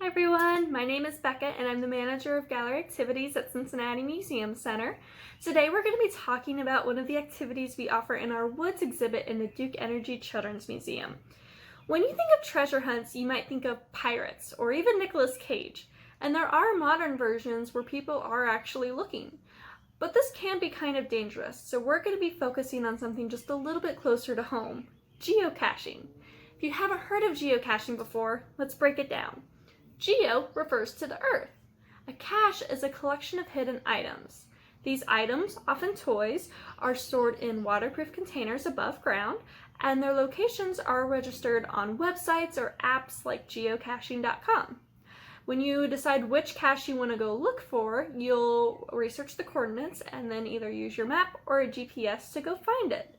Hi everyone, my name is Becca and I'm the manager of gallery activities at Cincinnati Museum Center. Today we're going to be talking about one of the activities we offer in our Woods exhibit in the Duke Energy Children's Museum. When you think of treasure hunts, you might think of pirates or even Nicolas Cage, and there are modern versions where people are actually looking. But this can be kind of dangerous, so we're going to be focusing on something just a little bit closer to home, geocaching. If you haven't heard of geocaching before, let's break it down. Geo refers to the earth. A cache is a collection of hidden items. These items, often toys, are stored in waterproof containers above ground, and their locations are registered on websites or apps like geocaching.com. When you decide which cache you want to go look for, you'll research the coordinates and then either use your map or a GPS to go find it.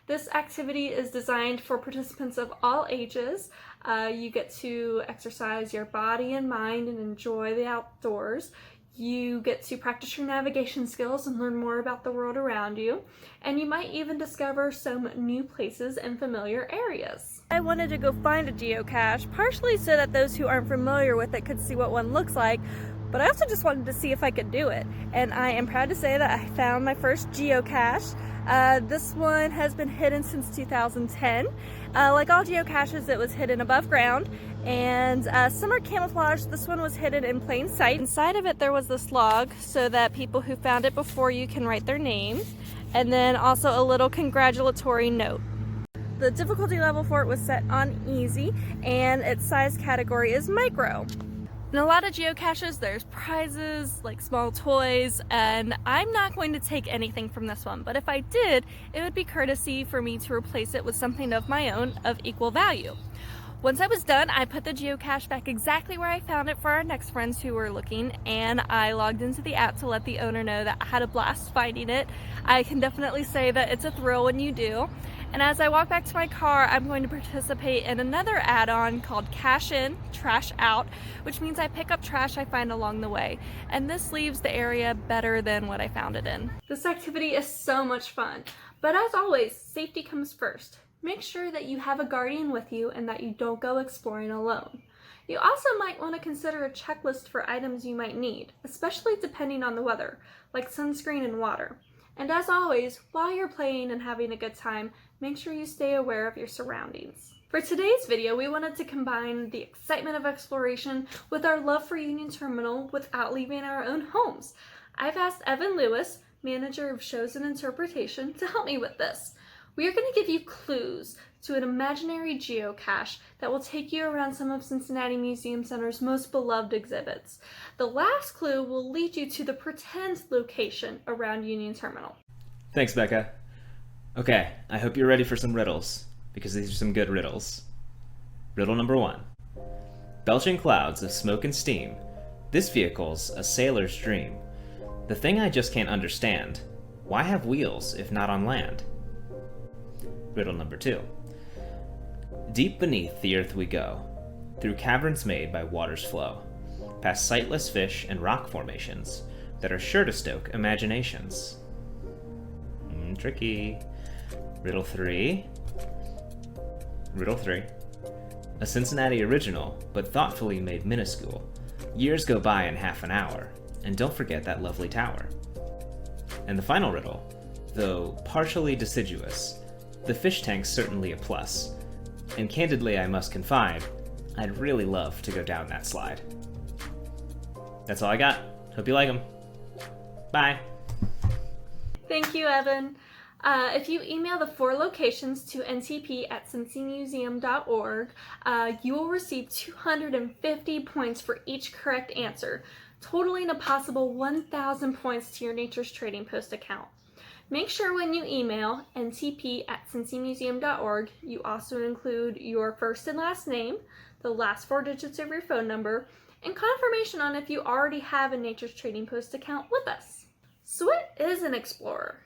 This activity is designed for participants of all ages. You get to exercise your body and mind and enjoy the outdoors. You get to practice your navigation skills and learn more about the world around you. And you might even discover some new places and familiar areas. I wanted to go find a geocache, partially so that those who aren't familiar with it could see what one looks like, but I also just wanted to see if I could do it. And I am proud to say that I found my first geocache. This one has been hidden since 2010. Like all geocaches, it was hidden above ground, and some are camouflaged. This one was hidden in plain sight. Inside of it there was this log so that people who found it before you can write their name, and then also a little congratulatory note. The difficulty level for it was set on easy, and its size category is micro. In a lot of geocaches, there's prizes, like small toys, and I'm not going to take anything from this one, but if I did, it would be courtesy for me to replace it with something of my own of equal value. Once I was done, I put the geocache back exactly where I found it for our next friends who were looking, and I logged into the app to let the owner know that I had a blast finding it. I can definitely say that it's a thrill when you do. And as I walk back to my car, I'm going to participate in another add-on called Cash In, Trash Out, which means I pick up trash I find along the way. And this leaves the area better than what I found it in. This activity is so much fun, but as always, safety comes first. Make sure that you have a guardian with you and that you don't go exploring alone. You also might want to consider a checklist for items you might need, especially depending on the weather, like sunscreen and water. And as always, while you're playing and having a good time, make sure you stay aware of your surroundings. For today's video, we wanted to combine the excitement of exploration with our love for Union Terminal without leaving our own homes. I've asked Evan Lewis, manager of shows and interpretation, to help me with this. We are going to give you clues to an imaginary geocache that will take you around some of Cincinnati Museum Center's most beloved exhibits. The last clue will lead you to the pretend location around Union Terminal. Thanks, Becca. Okay, I hope you're ready for some riddles, because these are some good riddles. Riddle number 1. Belching clouds of smoke and steam, this vehicle's a sailor's dream. The thing I just can't understand, why have wheels if not on land? Riddle number 2. Deep beneath the earth we go, through caverns made by water's flow, past sightless fish and rock formations that are sure to stoke imaginations. Tricky. Riddle 3. A Cincinnati original, but thoughtfully made minuscule. Years go by in half an hour, and don't forget that lovely tower. And the final riddle, though partially deciduous, the fish tank's certainly a plus, and candidly I must confide, I'd really love to go down that slide. That's all I got. Hope you like them. Bye. Thank you, Evan. If you email the 4 locations to ntp@cincymuseum.org, you will receive 250 points for each correct answer, totaling a possible 1,000 points to your Nature's Trading Post account. Make sure when you email ntp@cincymuseum.org, you also include your first and last name, the last 4 digits of your phone number, and confirmation on if you already have a Nature's Trading Post account with us. So what is an explorer?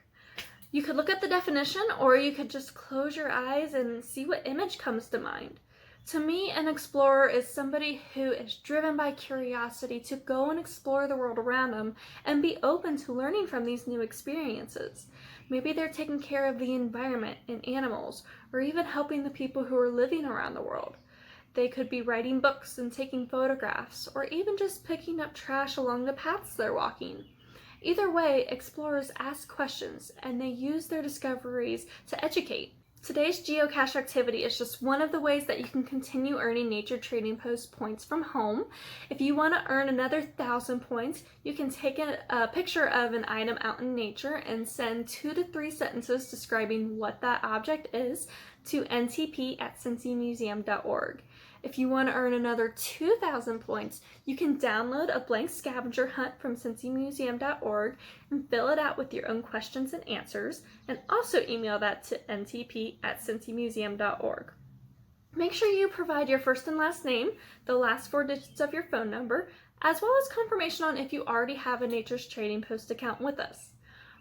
You could look at the definition, or you could just close your eyes and see what image comes to mind. To me, an explorer is somebody who is driven by curiosity to go and explore the world around them and be open to learning from these new experiences. Maybe they're taking care of the environment and animals, or even helping the people who are living around the world. They could be writing books and taking photographs, or even just picking up trash along the paths they're walking. Either way, explorers ask questions and they use their discoveries to educate. Today's geocache activity is just one of the ways that you can continue earning Nature Trading Post points from home. If you want to earn another 1,000 points, you can take a picture of an item out in nature and send 2 to 3 sentences describing what that object is to ntp@cincymuseum.org. If you want to earn another 2,000 points, you can download a blank scavenger hunt from cincymuseum.org and fill it out with your own questions and answers, and also email that to ntp@cincymuseum.org. Make sure you provide your first and last name, the last 4 digits of your phone number, as well as confirmation on if you already have a Nature's Trading Post account with us.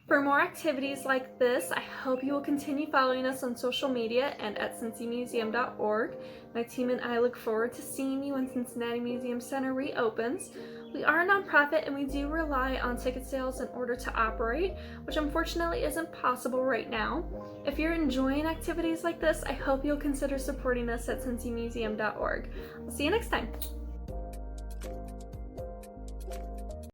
For more activities like this, I hope you will continue following us on social media and at cincymuseum.org. My team and I look forward to seeing you when Cincinnati Museum Center reopens. We are a nonprofit and we do rely on ticket sales in order to operate, which unfortunately isn't possible right now. If you're enjoying activities like this, I hope you'll consider supporting us at cincymuseum.org. I'll see you next time.